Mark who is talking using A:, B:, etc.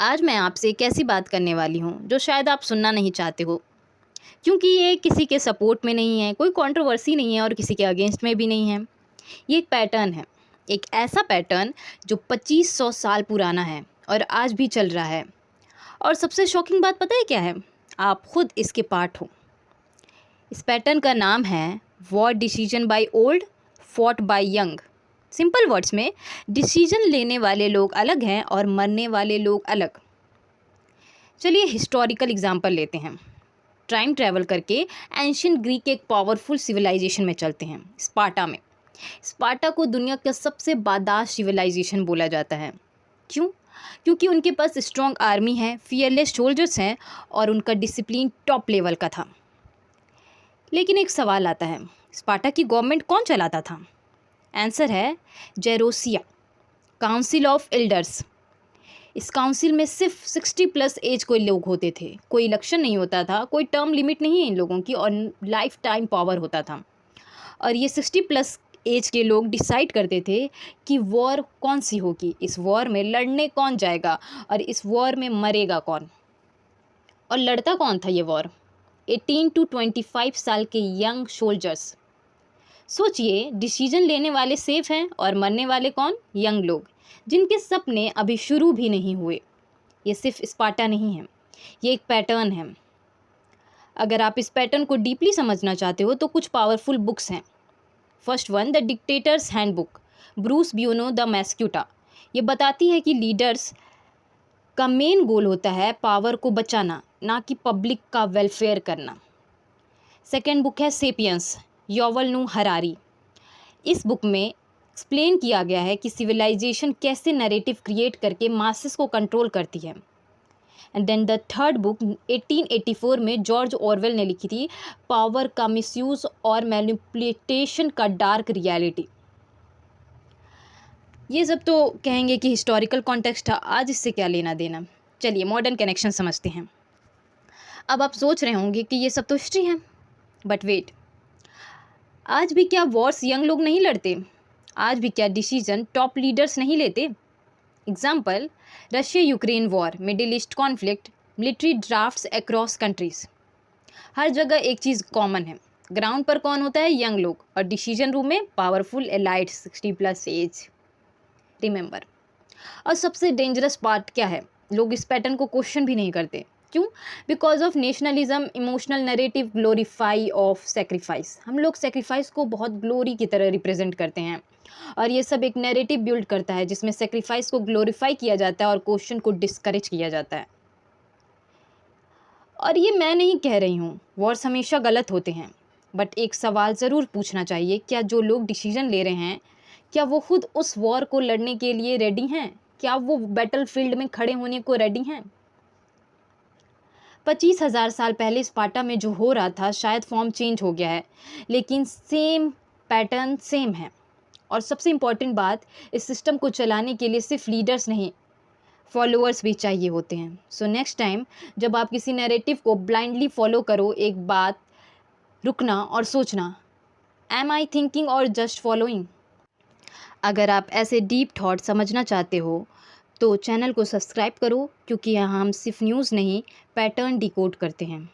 A: आज मैं आपसे एक ऐसी बात करने वाली हूँ जो शायद आप सुनना नहीं चाहते हो, क्योंकि ये किसी के सपोर्ट में नहीं है, कोई कंट्रोवर्सी नहीं है और किसी के अगेंस्ट में भी नहीं है। ये एक पैटर्न है, एक ऐसा पैटर्न जो 2500 साल पुराना है और आज भी चल रहा है। और सबसे शॉकिंग बात पता है क्या है? आप खुद इसके पार्ट हो। इस पैटर्न का नाम है war decision by old fought by young. Simple words में, डिसीजन लेने वाले लोग अलग हैं और मरने वाले लोग अलग। चलिए हिस्टोरिकल एग्जांपल लेते हैं। टाइम ट्रैवल करके एंशियंट ग्रीक के एक पावरफुल सिविलाइजेशन में चलते हैं, स्पार्टा में। स्पार्टा को दुनिया का सबसे बादाश सिविलाइजेशन बोला जाता है। क्यों? क्योंकि उनके पास स्ट्रॉन्ग आर्मी है, फियरलेस सोल्जर्स हैं और उनका डिसिप्लिन टॉप लेवल का था। लेकिन एक सवाल आता है, स्पार्टा की गवर्नमेंट कौन चलाता था? आंसर है जेरोसिया, काउंसिल ऑफ एल्डर्स। इस काउंसिल में सिर्फ 60+ एज कोई लोग होते थे, कोई इलेक्शन नहीं होता था, कोई टर्म लिमिट नहीं है इन लोगों की और लाइफ टाइम पावर होता था। और ये 60+ एज के लोग डिसाइड करते थे कि वॉर कौन सी होगी, इस वॉर में लड़ने कौन जाएगा और इस वॉर में मरेगा कौन। और लड़ता कौन था ये वॉर? 18 to 25 साल के यंग सोल्जर्स। सोचिए, डिसीजन लेने वाले सेफ हैं और मरने वाले कौन? यंग लोग, जिनके सपने अभी शुरू भी नहीं हुए। ये सिर्फ स्पार्टा नहीं है, ये एक पैटर्न है। अगर आप इस पैटर्न को डीपली समझना चाहते हो तो कुछ पावरफुल बुक्स हैं। First one, the dictator's handbook, Bruce Bueno de Mesquita. ये बताती है कि लीडर्स का मेन गोल होता है पावर को बचाना, ना कि पब्लिक का वेलफेयर करना। सेकेंड बुक है सेपियंस, युवल नोह हरारी। इस बुक में एक्सप्लेन किया गया है कि सिविलाइजेशन कैसे नैरेटिव क्रिएट करके मासेस को कंट्रोल करती है। And then the third book 1884 में जॉर्ज ऑरवेल ने लिखी थी, पावर का मिसयूज और मैनिपुलेशन का डार्क रियलिटी। ये सब तो कहेंगे कि हिस्टोरिकल कॉन्टेक्स्ट था, आज इससे क्या लेना देना। चलिए मॉडर्न कनेक्शन समझते हैं। अब आप सोच रहे होंगे कि ये सब तो हिस्ट्री है, बट वेट, आज भी क्या वॉर्स यंग लोग नहीं लड़ते? आज भी क्या डिसीजन टॉप लीडर्स नहीं लेते? Example, Russia Ukraine war, Middle East conflict, military drafts across countries. हर जगह एक चीज़ कॉमन है, ग्राउंड पर कौन होता है? यंग लोग, और डिसीजन रूम में पावरफुल एलाइट 60+ एज। रिमेंबर। और सबसे डेंजरस पार्ट क्या है? लोग इस पैटर्न को क्वेश्चन भी नहीं करते। क्यों? Because of nationalism, emotional narrative, glorify of sacrifice. हम लोग सेक्रीफाइस को बहुत ग्लोरी की तरह रिप्रेजेंट करते हैं और ये सब एक नैरेटिव बिल्ड करता है जिसमें सेक्रीफाइस को ग्लोरीफाई किया जाता है और क्वेश्चन को डिस्करेज किया जाता है। और ये मैं नहीं कह रही हूँ, वॉर्स हमेशा गलत होते हैं, बट एक सवाल ज़रूर पूछना चाहिए, क्या जो लोग डिसीजन ले रहे हैं, क्या वो खुद उस वॉर को लड़ने के लिए रेडी हैं? क्या वो बैटल फील्ड में खड़े होने को रेडी हैं? 25,000 साल पहले स्पार्टा में जो हो रहा था, शायद फॉर्म चेंज हो गया है, लेकिन सेम पैटर्न सेम है। और सबसे इम्पॉर्टेंट बात, इस सिस्टम को चलाने के लिए सिर्फ लीडर्स नहीं, फॉलोअर्स भी चाहिए होते हैं। सो नेक्स्ट टाइम जब आप किसी नैरेटिव को ब्लाइंडली फॉलो करो, एक बात रुकना और सोचना, एम आई थिंकिंग और जस्ट फॉलोइंग? अगर आप ऐसे डीप थॉट समझना चाहते हो तो चैनल को सब्सक्राइब करो, क्योंकि यहाँ हम सिर्फ न्यूज़ नहीं, पैटर्न डिकोड करते हैं।